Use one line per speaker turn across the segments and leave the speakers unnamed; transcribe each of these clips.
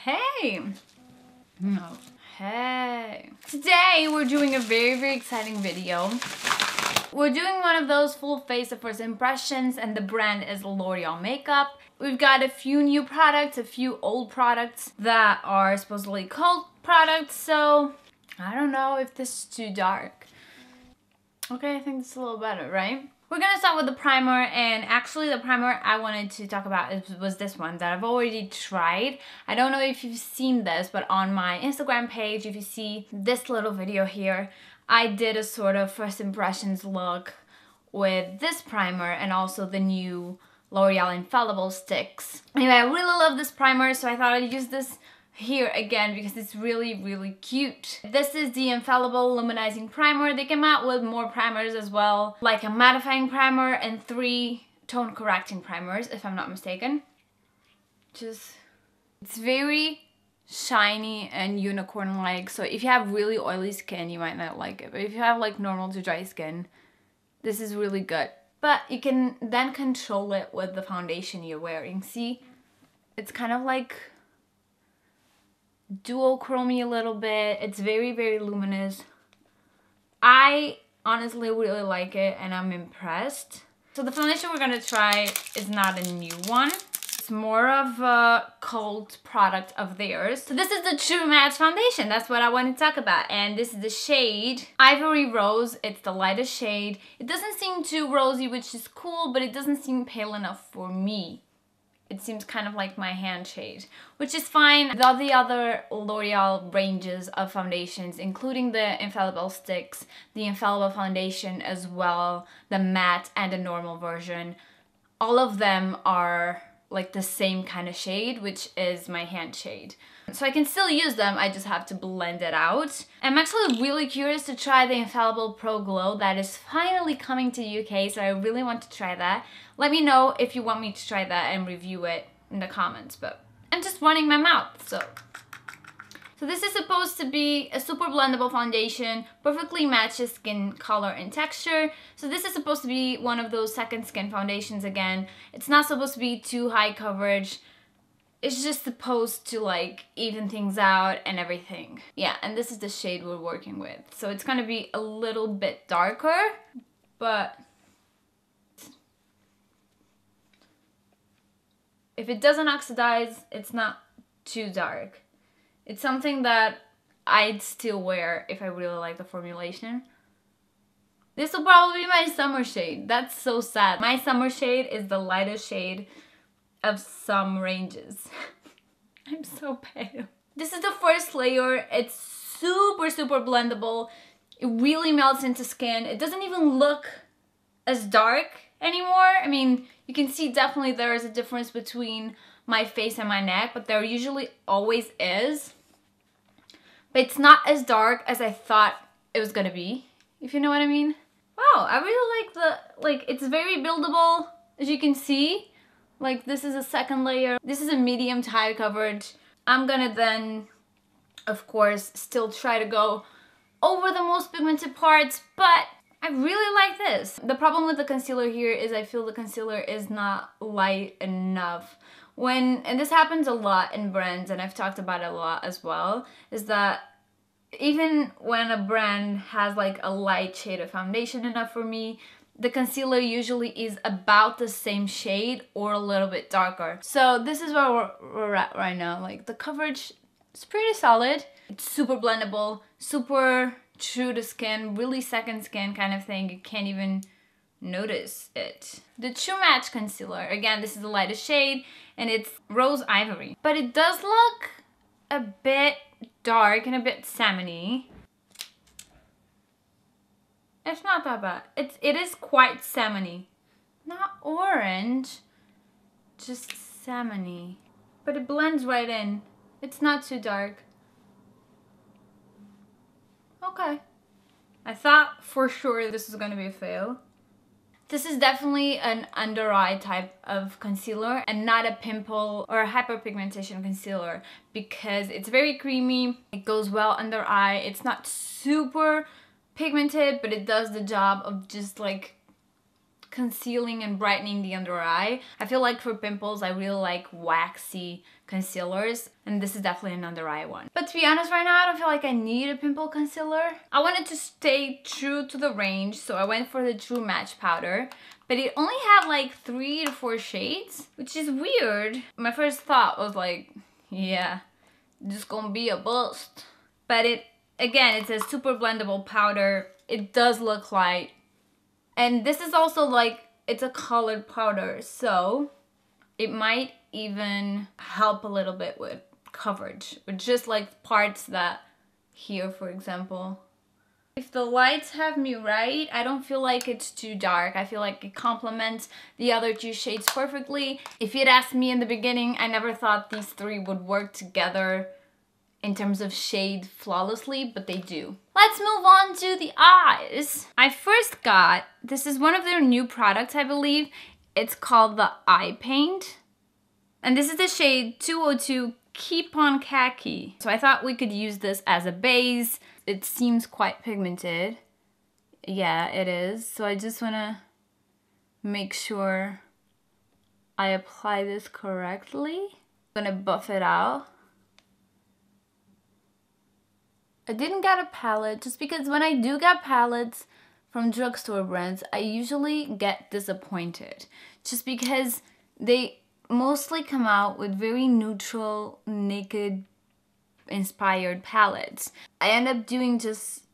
Hey! No. Hey! Today we're doing a very exciting video. We're doing one of those full face of first impressions, and the brand is L'Oreal makeup. We've got a few new products, a few old products that are supposedly cult products, so I don't know if this is too dark. Okay, I think it's a little better, right? We're gonna start with the primer, and actually the primer I wanted to talk about was this one that I've already tried. I don't know if you've seen this, but on my Instagram page, if you see this little video here, I did a sort of first impressions look with this primer and also the new L'Oreal Infallible sticks. Anyway, I really love this primer, so I thought I'd use this here again because it's really cute. This is the Infallible Luminising primer. They came out with more primers as well, like a mattifying primer and 3 tone correcting primers, if I'm not mistaken. It's very shiny and unicorn-like, so if you have really oily skin, you might not like it. But if you have like normal to dry skin, this is really good. But you can then control it with the foundation you're wearing. See, it's kind of like duochrome-y a little bit. It's very luminous. I honestly really like it and I'm impressed. So the foundation we're gonna try is not a new one. It's more of a cult product of theirs. So this is the True Match foundation. That's what I want to talk about. And this is the shade Ivory Rose. It's the lightest shade. It doesn't seem too rosy, which is cool, but it doesn't seem pale enough for me. It seems kind of like my hand shade, which is fine. All the other L'Oreal ranges of foundations, including the Infallible sticks, the Infallible foundation as well, the matte and the normal version, all of them are like the same kind of shade, which is my hand shade. So I can still use them, I just have to blend it out. I'm actually really curious to try the Infallible Pro Glow that is finally coming to UK, so I really want to try that. Let me know if you want me to try that and review it in the comments, but I'm just running my mouth, so this is supposed to be a super blendable foundation, perfectly matches skin color and texture. So this is supposed to be one of those second skin foundations again. It's not supposed to be too high coverage. It's just supposed to like even things out and everything. Yeah, and this is the shade we're working with. So it's gonna be a little bit darker, but if it doesn't oxidize, it's not too dark. It's something that I'd still wear if I really like the formulation. This will probably be my summer shade. That's so sad. My summer shade is the lightest shade of some ranges. I'm so pale. This is the first layer. It's super blendable. It really melts into skin. It doesn't even look as dark anymore. I mean, you can see definitely there is a difference between my face and my neck, but there usually always is. But it's not as dark as I thought it was gonna be, if you know what I mean. Wow, I really like it's very buildable, as you can see. Like, this is a second layer. This is a medium to high coverage. I'm gonna then, of course, still try to go over the most pigmented parts, but I really like this. The problem with the concealer here is I feel the concealer is not light enough. And this happens a lot in brands, and I've talked about it a lot as well, is that even when a brand has like a light shade of foundation enough for me, the concealer usually is about the same shade or a little bit darker. So this is where we're at right now. Like, the coverage is pretty solid. It's super blendable, super true to skin, really second skin kind of thing. You can't even notice it. The True Match concealer, again, this is the lightest shade and it's Rose Ivory, but it does look a bit dark and a bit salmon-y. It's not that bad. It is quite salmon-y, not orange, just salmon-y, but it blends right in. It's not too dark. Okay, I thought for sure this was gonna be a fail. This is definitely an under eye type of concealer and not a pimple or a hyperpigmentation concealer, because it's very creamy, it goes well under eye, it's not super pigmented, but it does the job of just like concealing and brightening the under eye. I feel like for pimples, I really like waxy concealers, and this is definitely an under eye one. But to be honest, right now, I don't feel like I need a pimple concealer. I wanted to stay true to the range, so I went for the True Match powder, but it only had like 3 to 4 shades, which is weird. My first thought was like, yeah, just gonna be a bust. But again, it's a super blendable powder. It does look light. And this is also like, it's a colored powder, so it might even help a little bit with coverage, with just like parts that here, for example. If the lights have me right, I don't feel like it's too dark. I feel like it complements the other 2 shades perfectly. If you'd asked me in the beginning, I never thought these 3 would work together in terms of shade flawlessly, but they do. Let's move on to the eyes. I first got, this is one of their new products, I believe. It's called the Eye Paint. And this is the shade 202 Keep on Khaki. So I thought we could use this as a base. It seems quite pigmented. Yeah, it is. So I just wanna make sure I apply this correctly. I'm gonna buff it out. I didn't get a palette just because when I do get palettes from drugstore brands, I usually get disappointed just because they mostly come out with very neutral, naked inspired palettes. I end up doing just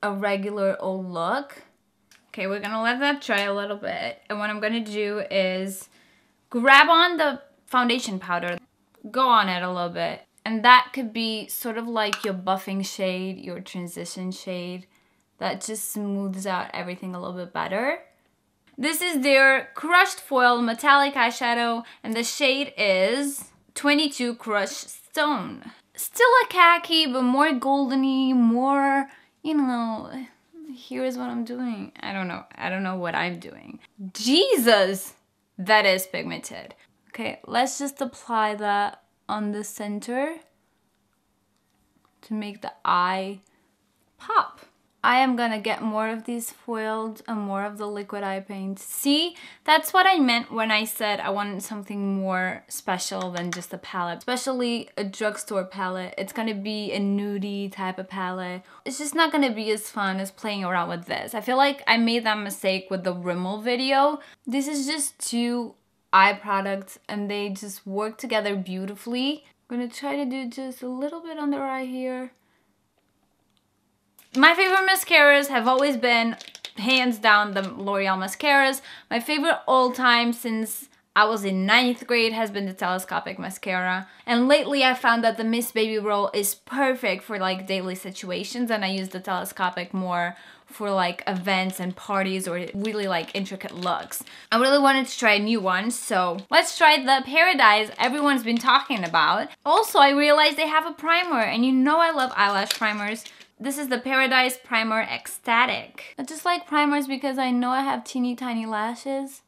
a regular old look. Okay, we're gonna let that dry a little bit. And what I'm gonna do is grab on the foundation powder, go on it a little bit. And that could be sort of like your buffing shade, your transition shade. That just smooths out everything a little bit better. This is their Crushed Foil Metallic Eyeshadow, and the shade is 22 Crushed Stone. Still a khaki, but more goldeny, more, you know, here's what I'm doing. I don't know what I'm doing. Jesus, that is pigmented. Okay, let's just apply that on the center to make the eye pop. I am gonna get more of these foiled and more of the liquid eye paint. See, that's what I meant when I said I wanted something more special than just a palette, especially a drugstore palette. It's gonna be a nudie type of palette. It's just not gonna be as fun as playing around with this. I feel like I made that mistake with the Rimmel video. This is just 2 eye products and they just work together beautifully. I'm gonna try to do just a little bit under eye here. My favorite mascaras have always been, hands down, the L'Oreal mascaras. My favorite all time since I was in 9th grade has been the telescopic mascara. And lately I found that the Miss Baby Roll is perfect for like daily situations, and I use the telescopic more for like events and parties or really like intricate looks. I really wanted to try a new one, so let's try the Paradise everyone's been talking about. Also, I realized they have a primer, and you know I love eyelash primers. This is the Paradise Primer Extatic. I just like primers because I know I have teeny tiny lashes,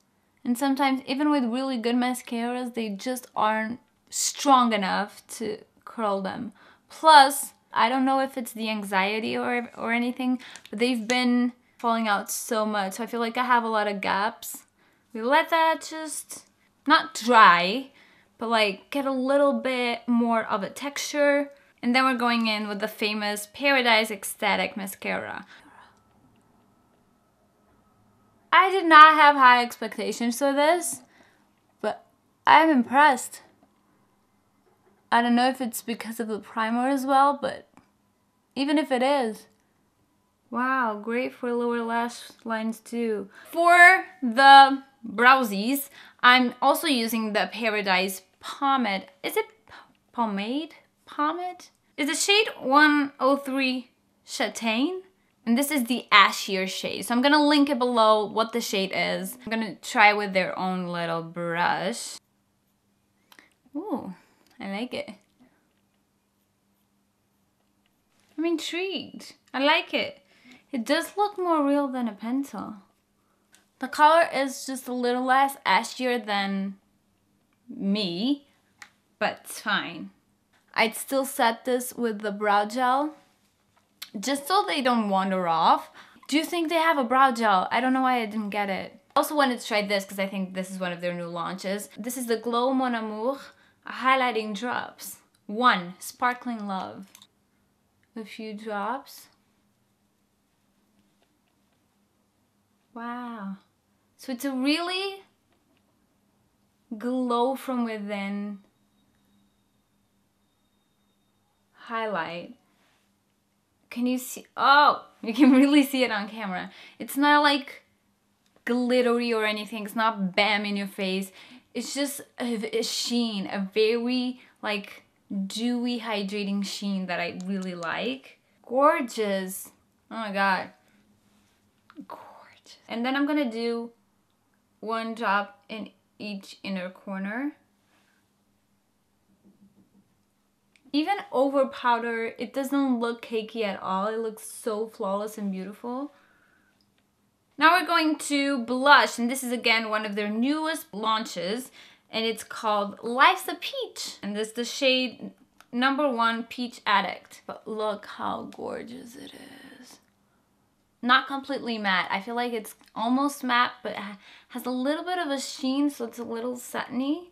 and sometimes even with really good mascaras, they just aren't strong enough to curl them. Plus, I don't know if it's the anxiety or anything, but they've been falling out so much, so I feel like I have a lot of gaps. We let that just, not dry, but like get a little bit more of a texture. And then we're going in with the famous Paradise Extatic Mascara. I did not have high expectations for this, but I'm impressed. I don't know if it's because of the primer as well, but even if it is, wow, great for lower lash lines too. For the browsies, I'm also using the Paradise Pomade. Is it Pomade? Pomade? Is the shade 103 Châtain? And this is the ashier shade. So I'm gonna link it below what the shade is. I'm gonna try with their own little brush. Ooh, I like it. I'm intrigued. I like it. It does look more real than a pencil. The color is just a little less ashier than me, but it's fine. I'd still set this with the brow gel, just so they don't wander off. Do you think they have a brow gel? I don't know why I didn't get it. I also wanted to try this because I think this is one of their new launches. This is the Glow Mon Amour highlighting drops. 1, Sparkling Love. A few drops. Wow. So it's a really glow from within highlight. Can you see? Oh, you can really see it on camera. It's not like glittery or anything. It's not bam in your face. It's just a sheen, a very like dewy hydrating sheen that I really like. Gorgeous. Oh my god. Gorgeous. And then I'm gonna do 1 drop in each inner corner. Even over powder, it doesn't look cakey at all. It looks so flawless and beautiful. Now we're going to blush, and this is again one of their newest launches, and it's called Life's a Peach. And this is the shade number 1, Peach Addict. But look how gorgeous it is. Not completely matte. I feel like it's almost matte, but it has a little bit of a sheen, so it's a little satiny.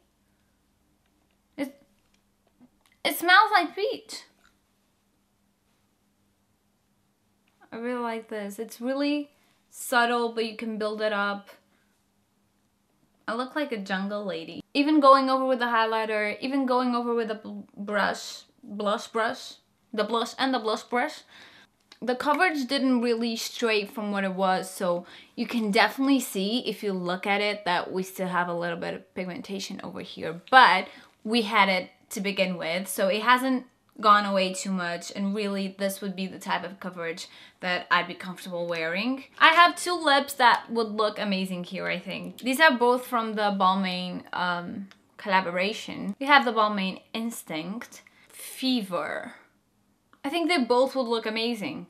It smells like peach. I really like this. It's really subtle, but you can build it up. I look like a jungle lady. Even going over with the highlighter, even going over with a blush brush, the blush and the blush brush. The coverage didn't really stray from what it was, so you can definitely see if you look at it that we still have a little bit of pigmentation over here, but we had it to begin with, so it hasn't gone away too much, and really this would be the type of coverage that I'd be comfortable wearing. I have 2 lips that would look amazing here, I think. These are both from the Balmain collaboration. We have the Balmain Instinct, Fever. I think they both would look amazing.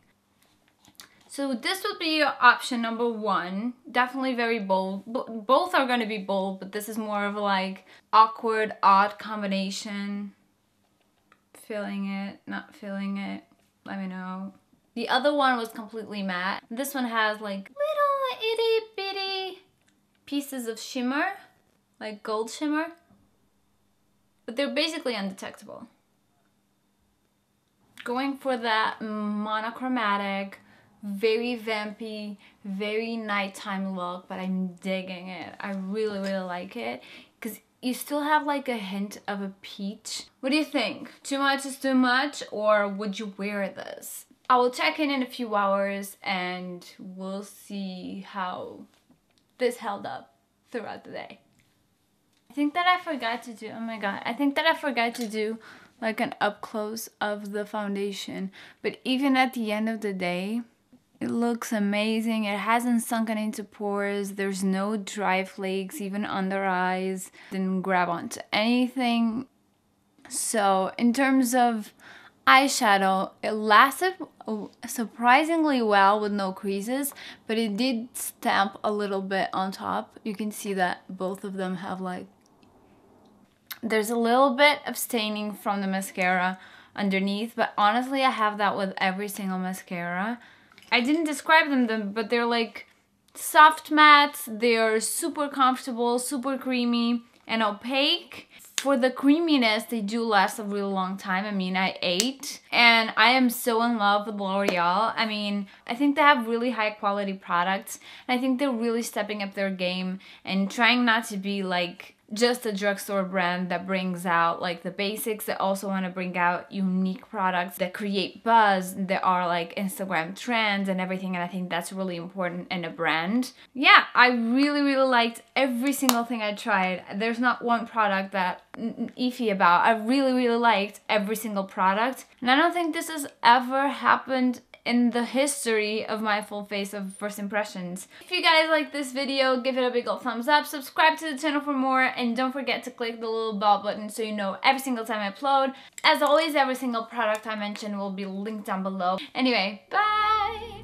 So this would be option number 1. Definitely very bold. Both are going to be bold, but this is more of a like awkward, odd combination. Feeling it, not feeling it, let me know. The other one was completely matte. This one has like little itty bitty pieces of shimmer, like gold shimmer, but they're basically undetectable. Going for that monochromatic, very vampy, very nighttime look, but I'm digging it. I really, really like it because you still have like a hint of a peach. What do you think? Too much is too much, or would you wear this? I will check in a few hours and we'll see how this held up throughout the day. I think that I forgot to do, oh my god, I think that I forgot to do like an up close of the foundation, but even at the end of the day, it looks amazing. It hasn't sunken into pores. There's no dry flakes, even under eyes. Didn't grab onto anything. So in terms of eyeshadow, it lasted surprisingly well with no creases, but it did stamp a little bit on top. You can see that both of them have like, there's a little bit of staining from the mascara underneath, but honestly I have that with every single mascara. I didn't describe them, but they're like soft mattes. They're super comfortable, super creamy and opaque. For the creaminess, they do last a really long time. I mean, I ate, and I am so in love with L'Oreal. I mean, I think they have really high quality products, and I think they're really stepping up their game and trying not to be like just a drugstore brand that brings out like the basics. They also want to bring out unique products that create buzz, that are like Instagram trends and everything, and I think that's really important in a brand. Yeah, I really, really liked every single thing I tried. There's not one product that I'm iffy about. I really, really liked every single product, and I don't think this has ever happened in the history of my full face of first impressions. If you guys like this video, give it a big old thumbs up, subscribe to the channel for more, and don't forget to click the little bell button so you know every single time I upload. As always, every single product I mention will be linked down below. Anyway, bye!